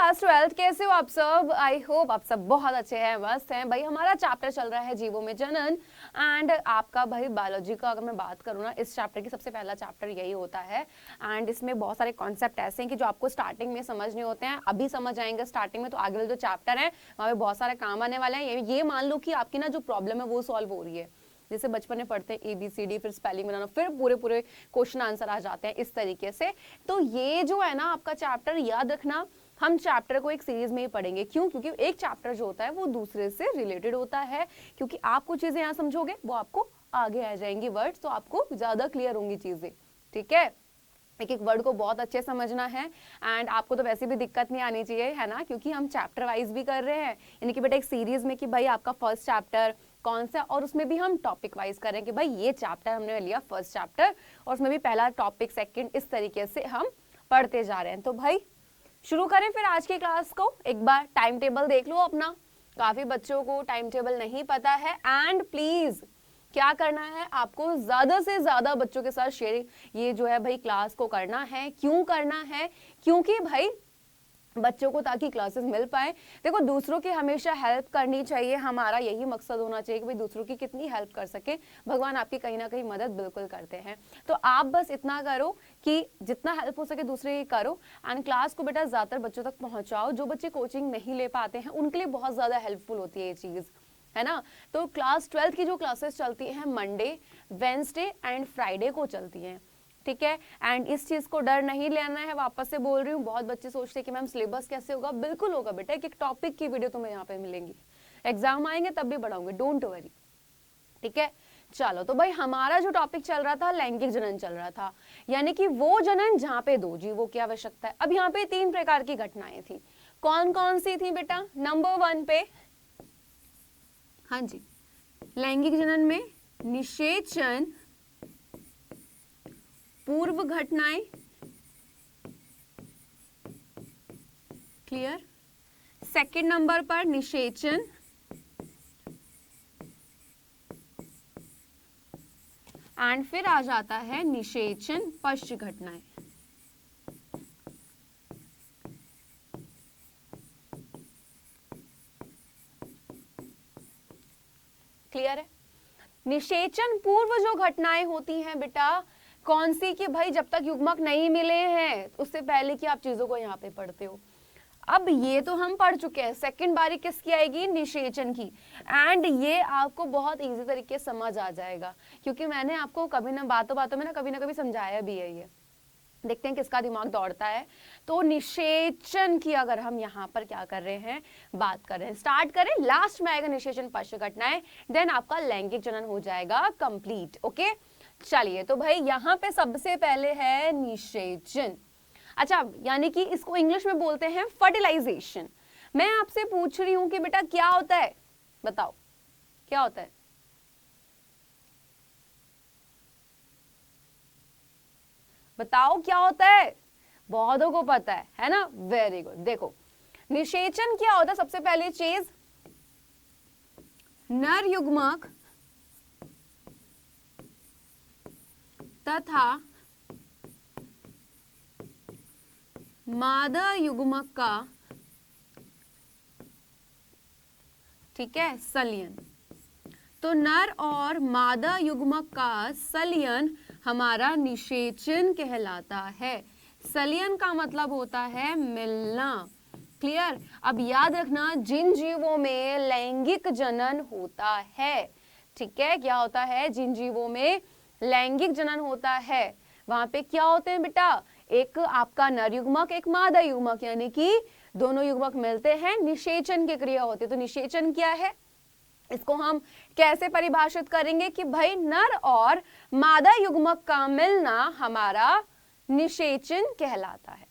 Class 12 कैसे हो आप सब? आई होप आप सब बहुत अच्छे हैं, मस्त हैं भाई। हमारा चैप्टर चल रहा है जीवों में जनन एंड आपका भाई बायोलॉजी का अगर मैं बात करूँ ना, इस चैप्टर की सबसे पहला चैप्टर यही होता है एंड इसमें बहुत सारे कॉन्सेप्ट ऐसे हैं कि जो आपको स्टार्टिंग में समझ नहीं होते हैं, अभी समझ आएंगे स्टार्टिंग में। तो आगे वाले जो चैप्टर है वहाँ पे बहुत सारे काम आने वाले हैं। ये मान लो कि आपकी ना जो प्रॉब्लम है वो सॉल्व हो रही है, जैसे बचपन में पढ़ते हैं ABCD, फिर स्पेलिंग बनाना, फिर पूरे क्वेश्चन आंसर आ जाते हैं इस तरीके से। तो ये जो है ना आपका चैप्टर, याद रखना हम चैप्टर को एक सीरीज में ही पढ़ेंगे। क्यों? क्योंकि एक चैप्टर जो होता है वो दूसरे से रिलेटेड होता है, क्योंकि आप कुछ चीजें यहाँ समझोगे वो आपको आगे आ जाएंगी वर्ड्स, तो आपको ज्यादा क्लियर होंगी चीजें। ठीक है, एक एक वर्ड को बहुत अच्छे समझना है एंड आपको तो वैसे भी दिक्कत नहीं आनी चाहिए, है ना, क्योंकि हम चैप्टर वाइज भी कर रहे हैं। यानी कि बेटा एक सीरीज में कि भाई आपका फर्स्ट चैप्टर कौन सा, और उसमें भी हम टॉपिक वाइज करें कि भाई ये चैप्टर हमने लिया फर्स्ट चैप्टर और उसमें भी पहला टॉपिक, सेकंड, इस तरीके से हम पढ़ते जा रहे हैं। तो भाई शुरू करें फिर आज की क्लास को। एक बार टाइम टेबल देख लो अपना, काफी बच्चों को टाइम टेबल नहीं पता है एंड प्लीज क्या करना है आपको, ज्यादा से ज्यादा बच्चों के साथ शेयर ये जो है भाई क्लास को करना है। क्यों करना है? क्योंकि भाई बच्चों को ताकि क्लासेस मिल पाए। देखो दूसरों की हमेशा हेल्प करनी चाहिए, हमारा यही मकसद होना चाहिए कि भाई दूसरों की कितनी हेल्प कर सके, भगवान आपकी कहीं ना कहीं मदद बिल्कुल करते हैं। तो आप बस इतना करो कि जितना हेल्प हो सके दूसरे की करो एंड क्लास को बेटा ज्यादातर बच्चों तक पहुंचाओ। जो बच्चे कोचिंग नहीं ले पाते हैं उनके लिए बहुत ज्यादा हेल्पफुल होती है ये चीज, है ना। तो क्लास 12 की जो क्लासेस चलती हैं मंडे, वेंसडे एंड फ्राइडे को चलती हैं, ठीक है। एंड इस चीज को डर नहीं लेना है, वापस से बोल रही हूँ। बहुत बच्चे सोचते हैं कि मैम सिलेबस कैसे होगा, बिल्कुल होगा बेटा। एक टॉपिक की वीडियो तुम्हें यहाँ पे मिलेंगी, एग्जाम आएंगे तब भी बढ़ाऊंगे, डोंट वरी, ठीक है। चलो तो भाई हमारा जो टॉपिक चल रहा था लैंगिक जनन चल रहा था, यानी कि वो जनन जहाँ पे दो जीवों की आवश्यकता है। अब यहाँ पे 3 प्रकार की घटनाएं थी, कौन कौन सी थी बेटा? नंबर 1 पे, हाँ जी, लैंगिक जनन में निषेचन पूर्व घटनाएं, क्लियर। सेकंड नंबर पर निषेचन एंड फिर आ जाता है निषेचन पश्च घटनाएं। क्लियर है? निषेचन पूर्व जो घटनाएं होती हैं बेटा, कौन सी? कि भाई जब तक युग्मक नहीं मिले हैं उससे पहले कि आप चीजों को यहाँ पे पढ़ते हो। अब ये तो हम पढ़ चुके हैं, सेकंड बारी किसकी आएगी? निषेचन की। एंड ये आपको बहुत इजी तरीके से समझ आ जाएगा, क्योंकि मैंने आपको कभी ना बातों में ना कभी समझाया भी है। ये देखते हैं किसका दिमाग दौड़ता है। तो निषेचन की अगर हम यहाँ पर क्या कर रहे हैं, बात कर रहे हैं, स्टार्ट करें। लास्ट में आएगा निषेचन पश्च घटनाएं, देन आपका लैंगिक जनन हो जाएगा कंप्लीट। ओके चलिए, तो भाई यहाँ पे सबसे पहले है निषेचन। अच्छा, यानी कि इसको इंग्लिश में बोलते हैं फर्टिलाइजेशन। मैं आपसे पूछ रही हूं कि बेटा क्या होता है, बताओ क्या होता है? बताओ क्या होता है? बहुतों को पता है ना, वेरी गुड। देखो निषेचन क्या होता है, सबसे पहले चीज, नर युग्मक तथा मादा युग्मक का, ठीक है, संलयन। तो नर और मादा युग्मक का संलयन हमारा निषेचन कहलाता है। संलयन का मतलब होता है मिलना, क्लियर। अब याद रखना जिन जीवों में लैंगिक जनन होता है, ठीक है, क्या होता है? जिन जीवों में लैंगिक जनन होता है वहां पे क्या होते हैं बेटा? एक आपका नर युग्मक, एक मादा युग्मक, यानी कि दोनों युग्मक मिलते हैं, निषेचन की क्रिया होती है। तो निषेचन क्या है, इसको हम कैसे परिभाषित करेंगे कि भाई नर और मादा युग्मक का मिलना हमारा निषेचन कहलाता है।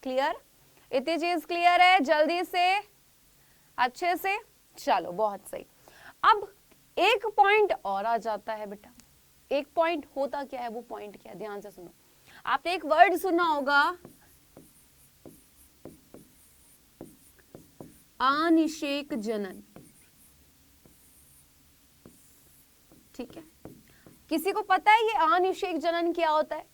क्लियर? इतनी चीज क्लियर है? जल्दी से, अच्छे से, चलो बहुत सही। अब एक पॉइंट और आ जाता है बेटा। एक पॉइंट होता क्या है, वो पॉइंट क्या है, ध्यान से सुनो। आपने एक वर्ड सुना होगा, अनिषेक जनन, ठीक है। किसी को पता है ये अनिषेक जनन क्या होता है?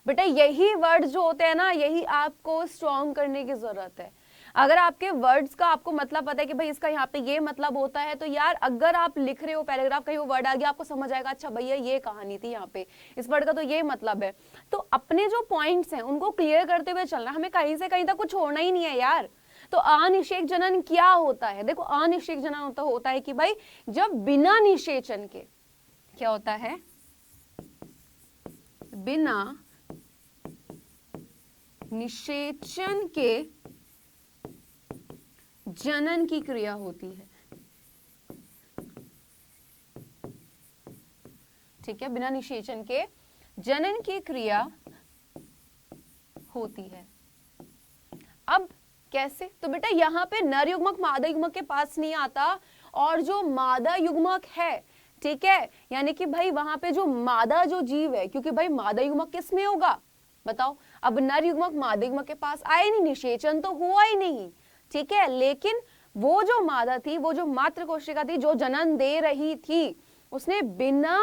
बेटा यही वर्ड जो होते हैं ना, यही आपको स्ट्रॉन्ग करने की जरूरत है। अगर आपके वर्ड्स का आपको मतलब पता है कि भाई इसका यहाँ पे ये मतलब होता है, तो यार अगर आप लिख रहे हो पैराग्राफ, कहीं वो वर्ड आ गया, आपको समझ आएगा अच्छा भैया ये कहानी थी यहाँ पे, इस वर्ड का तो ये मतलब है। तो अपने जो पॉइंट्स हैं उनको क्लियर करते हुए चलना, हमें कहीं से कहीं तक कुछ छोड़ना ही नहीं है यार। तो अनिषेक जनन क्या होता है? देखो अनिषेक जनन होता है कि भाई जब बिना निषेचन के, क्या होता है? बिना निषेचन के जनन की क्रिया होती है। ठीक है, बिना निषेचन के जनन की क्रिया होती है। अब कैसे? तो बेटा यहाँ पे नर युग्मक मादा युग्मक के पास नहीं आता, और जो मादा युग्मक है, ठीक है, यानी कि भाई वहां पे जो मादा जो जीव है, क्योंकि भाई मादा युग्मक किस में होगा बताओ? अब नर युग्मक मादा युग्मक के पास आए नहीं, निषेचन तो हुआ ही नहीं, ठीक है, लेकिन वो जो मादा थी, वो जो मातृ कोशिका थी जो जनन दे रही थी, उसने बिना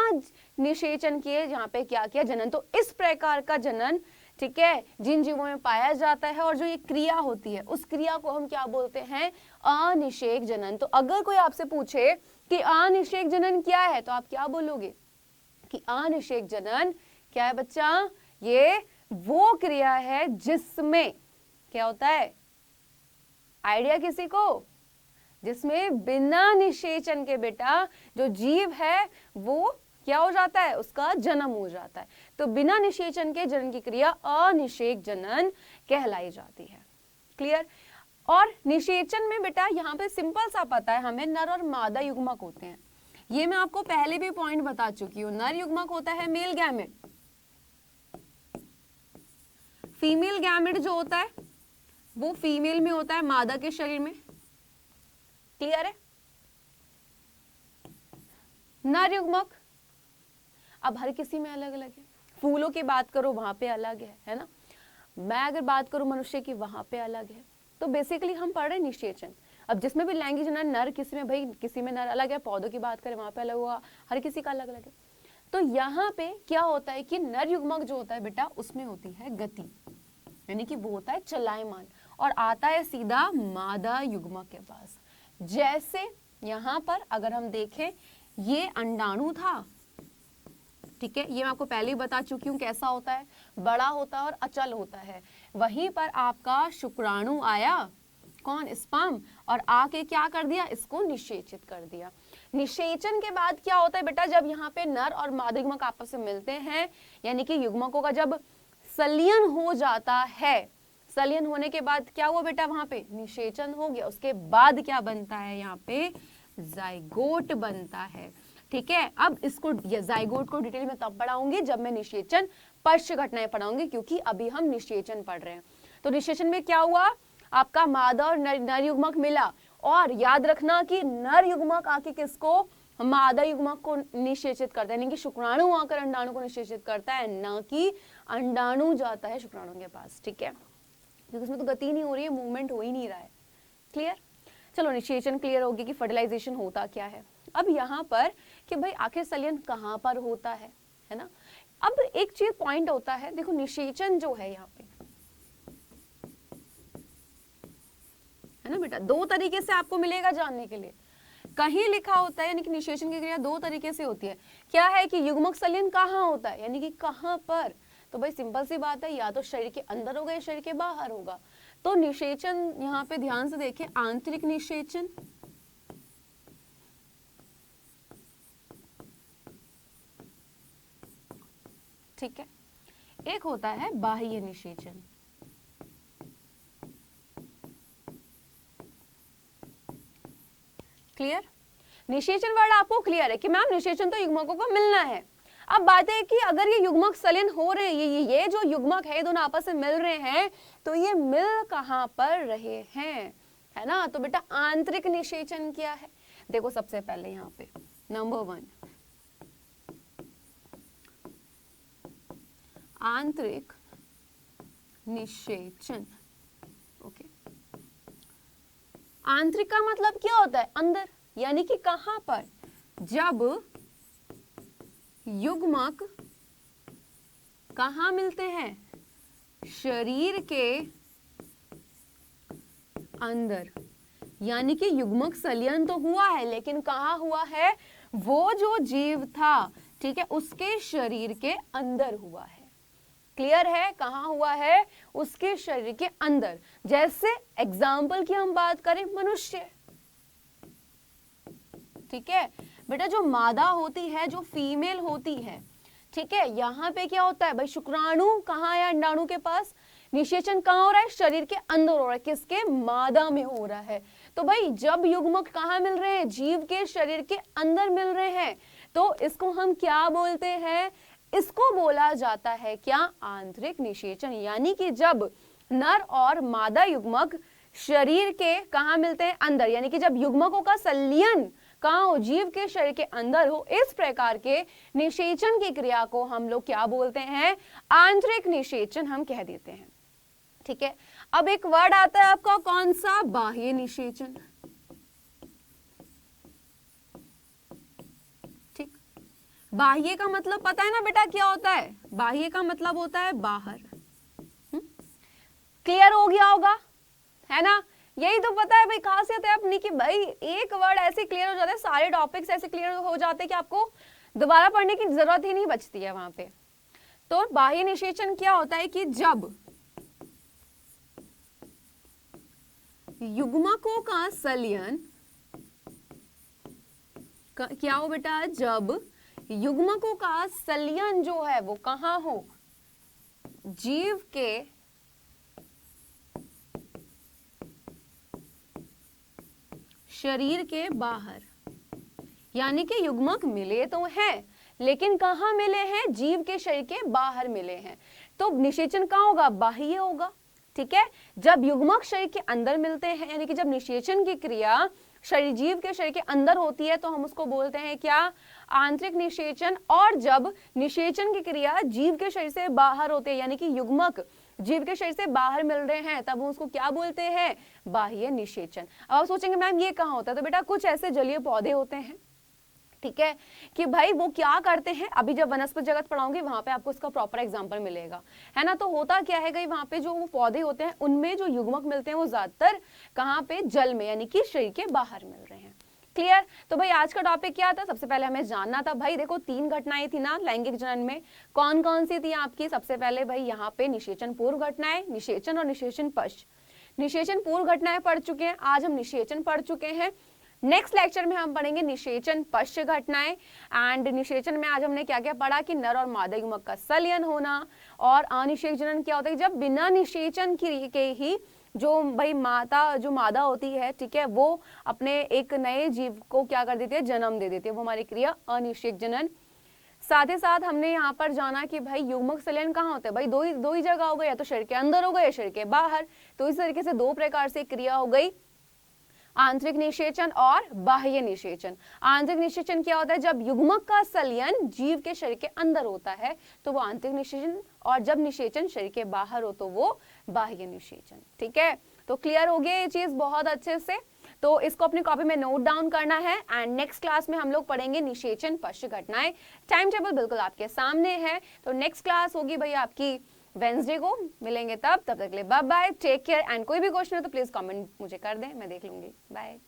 निषेचन किए यहाँ पे क्या किया? जनन। तो इस प्रकार का जनन, ठीक है, जिन जीवों में पाया जाता है, और जो ये क्रिया होती है उस क्रिया को हम क्या बोलते हैं? अनिषेक जनन। तो अगर कोई आपसे पूछे कि अनिषेक जनन क्या है, तो आप क्या बोलोगे कि अनिषेक जनन क्या है बच्चा? ये वो क्रिया है जिसमें क्या होता है? आइडिया किसी को? जिसमें बिना निषेचन के बेटा जो जीव है वो क्या हो जाता है? उसका जन्म हो जाता है। तो बिना निषेचन के जनन की क्रिया अनिषेक जनन कहलाई जाती है। क्लियर? और निषेचन में बेटा यहाँ पे सिंपल सा पता है हमें, नर और मादा युग्मक होते हैं। ये मैं आपको पहले भी पॉइंट बता चुकी हूँ। नर युग्मक होता है मेल गैमेट, फीमेल गैमेट जो होता है वो फीमेल में होता है, मादा के शरीर में। क्लियर है? नर युग्मक अब हर किसी में अलग अलग है। फूलों की बात करो वहां पे अलग है ना? मैं अगर बात करूं मनुष्य की, वहां पे अलग है। तो बेसिकली हम पढ़ रहे हैं निषेचन। अब जिसमें भी लैंग्वेज जनन नर, किसी में भाई किसी में नर अलग है, पौधों की बात करें वहां पे अलग हुआ, हर किसी का अलग अलग है। तो यहाँ पे क्या होता है कि नर युग्मक जो होता है बेटा, उसमें होती है गति, यानी कि वो होता है चलायमान, और आता है सीधा मादा युग्मक के पास। जैसे यहां पर अगर हम देखें, ये अंडाणु था, ठीक है, ये मैं आपको पहले ही बता चुकी हूं कैसा होता है, बड़ा होता है और अचल होता है। वहीं पर आपका शुक्राणु आया, कौन? स्पर्म, और आके क्या कर दिया? इसको निषेचित कर दिया। निषेचन के बाद क्या होता है बेटा? जब यहाँ पे नर और मादा युग्मक आपस में मिलते हैं, यानी कि युग्मकों का जब संलयन हो जाता है, संलयन होने के बाद क्या हुआ बेटा? वहां पे निषेचन हो गया। उसके बाद क्या बनता है? यहाँ पे जाइगोट बनता है। ठीक है, अब इसको जाइगोट को डिटेल में तब पढ़ाऊंगी जब मैं निषेचन पश्च घटनाएं पढ़ाऊंगी, क्योंकि अभी हम निषेचन पढ़ रहे हैं। तो निषेचन में क्या हुआ? आपका मादा और नर युग्मक मिला, और याद रखना कि नर युग्मक आके किसको? मादा युग्मक को निषेचित करता है, यानी कि शुक्राणु आकर अंडाणु को निषेचित करता है, ना कि अंडाणु जाता है शुक्राणु के पास। ठीक है, क्योंकि उसमें तो गति नहीं हो रही है, मूवमेंट हो ही नहीं रहा है। क्लियर? चलो निषेचन क्लियर होगी कि फर्टिलाइजेशन होता क्या है। अब यहाँ पर कि भाई आखिर संलयन कहाँ पर होता है ना? अब एक चीज पॉइंट होता है, देखो निषेचन जो है यहाँ पे, है ना बेटा, दो तरीके से आपको मिलेगा जानने के लिए। कहीं लिखा होता है, यानी कि निषेचन की क्रिया दो तरीके से होती है। क्या है कि युग्मक संलयन कहाँ होता है, यानी कि कहाँ पर? तो भाई सिंपल सी बात है, या तो शरीर के अंदर होगा या शरीर के बाहर होगा। तो निषेचन यहाँ पे ध्यान से देखें, आंतरिक निषेचन, ठीक है, एक होता है बाह्य निषेचन। क्लियर? निषेचन वर्ड आपको क्लियर है कि मैम निषेचन तो युग्मकों को मिलना है। अब बात है कि अगर ये युग्मक संलयन हो रहे हैं, ये जो युग्मक है दोनों आपस में मिल रहे हैं, तो ये मिल कहां पर रहे हैं, है ना? तो बेटा आंतरिक निषेचन क्या है? देखो सबसे पहले यहाँ पे नंबर 1 आंतरिक निषेचन। ओके, आंतरिक का मतलब क्या होता है? अंदर, यानी कि कहां पर? जब युग्मक कहां मिलते हैं? शरीर के अंदर, यानी कि युग्मक संलयन तो हुआ है लेकिन कहाँ हुआ है, वो जो जीव था, ठीक है, उसके शरीर के अंदर हुआ है। क्लियर है, कहाँ हुआ है, उसके शरीर के अंदर। जैसे एग्जाम्पल की हम बात करें, मनुष्य, ठीक है बेटा, जो मादा होती है, जो फीमेल होती है, ठीक है, यहाँ पे क्या होता है भाई, शुक्राणु कहाँ है अंडाणु के पास, निषेचन कहाँ हो रहा है, शरीर के अंदर हो रहा है, किसके, मादा में हो रहा है। तो भाई जब युग्मक कहाँ मिल रहे हैं, जीव के शरीर के अंदर मिल रहे हैं, तो इसको हम क्या बोलते हैं, इसको बोला जाता है क्या, आंतरिक निषेचन। यानी कि जब नर और मादा युग्मक शरीर के कहाँ मिलते हैं, अंदर, यानी कि जब युग्मकों का संलयन कहाँ हो, जीव के शरीर के अंदर हो, इस प्रकार के निषेचन की क्रिया को हम लोग क्या बोलते हैं, आंतरिक निषेचन हम कह देते हैं। ठीक है, अब एक वर्ड आता है आपका, कौन सा, बाह्य निषेचन। ठीक, बाह्य का मतलब पता है ना बेटा क्या होता है, बाह्य का मतलब होता है बाहर। क्लियर हो गया होगा, है ना, यही तो पता है भाई, खासियत है अपनी कि भाई एक वर्ड ऐसे क्लियर हो जाता है, सारे टॉपिक्स ऐसे क्लियर हो जाते हैं कि आपको दोबारा पढ़ने की जरूरत ही नहीं बचती है वहां पे। तो बाह्य निषेचन क्या होता है कि जब युग्मकों का संलयन, क्या हो बेटा, जब युग्मकों का संलयन जो है वो कहाँ हो, जीव के शरीर के बाहर, यानी कि युग्मक मिले तो हैं लेकिन कहाँ मिले हैं, जीव के शरीर के बाहर मिले हैं, तो निषेचन कहाँ होगा, बाह्य होगा। ठीक है, जब युग्मक शरीर के अंदर मिलते हैं, यानी कि जब निषेचन की क्रिया शरीर, जीव के शरीर के अंदर होती है, तो हम उसको बोलते हैं क्या, आंतरिक निषेचन। और जब निषेचन की क्रिया जीव के शरीर से बाहर होती है, यानी कि युग्मक जीव के शरीर से बाहर मिल रहे हैं, तब उसको क्या बोलते हैं, बाह्य निषेचन। अब आप सोचेंगे मैम ये कहाँ होता है, तो बेटा कुछ ऐसे जलीय पौधे होते हैं, ठीक है, कि भाई वो क्या करते हैं, अभी जब वनस्पति जगत पढ़ाऊंगी वहां पे आपको इसका प्रॉपर एग्जांपल मिलेगा, है ना। तो होता क्या है, वहां पे जो वो पौधे होते हैं उनमें जो युग्मक मिलते हैं वो ज्यादातर कहाँ पे, जल में, यानी कि शरीर के बाहर मिल रहे हैं। क्लियर। तो भाई आज का टॉपिक क्या था, सबसे पहले हमें जानना था भाई, देखो 3 घटनाएं थी ना लैंगिक जनन में, कौन कौन सी थी आपकी, सबसे पहले भाई यहाँ पे निषेचन पूर्व घटनाएं, निषेचन और निषेचन पश्च। निषेचन पूर्व घटनाएं पढ़ चुके हैं, आज हम निषेचन पढ़ चुके हैं। नेक्स्ट लेक्चर में हम पढ़ेंगे निषेचन पश्च घटनाएं। एंड निषेचन में आज हमने क्या क्या पढ़ा कि नर और मादा युग्मक का संलयन होना, और अनिषेक जनन क्या होता है, जब बिना निषेचन के ही जो भाई माता, जो मादा होती है, ठीक है, वो अपने एक नए जीव को क्या कर देती है, जन्म दे देती है, वो हमारी क्रिया अनिषेक जनन। साथ ही साथ हमने यहाँ पर जाना कि भाई युग्मक संलयन कहाँ होता है, भाई दो ही जगह हो गई, या तो शरीर के अंदर हो गई या शरीर के बाहर। तो इस तरीके से 2 प्रकार से क्रिया हो गई, आंतरिक निषेचन और बाह्य निषेचन। आंतरिक निषेचन क्या होता है, जब युग्मक का संलयन जीव के शरीर के अंदर होता है तो वो आंतरिक निषेचन, और जब निषेचन शरीर के बाहर हो तो वो बाह्य निषेचन। ठीक है, तो क्लियर हो गया ये चीज बहुत अच्छे से। तो इसको अपनी कॉपी में नोट डाउन करना है। एंड नेक्स्ट क्लास में हम लोग पढ़ेंगे निषेचन पश्च घटनाएं। टाइम टेबल बिल्कुल आपके सामने है। तो नेक्स्ट क्लास होगी भाई आपकी वेंसडे को, मिलेंगे तब तक के लिए bye bye, take care. And कोई भी क्वेश्चन है तो प्लीज कमेंट मुझे कर दें, मैं देख लूंगी। बाय।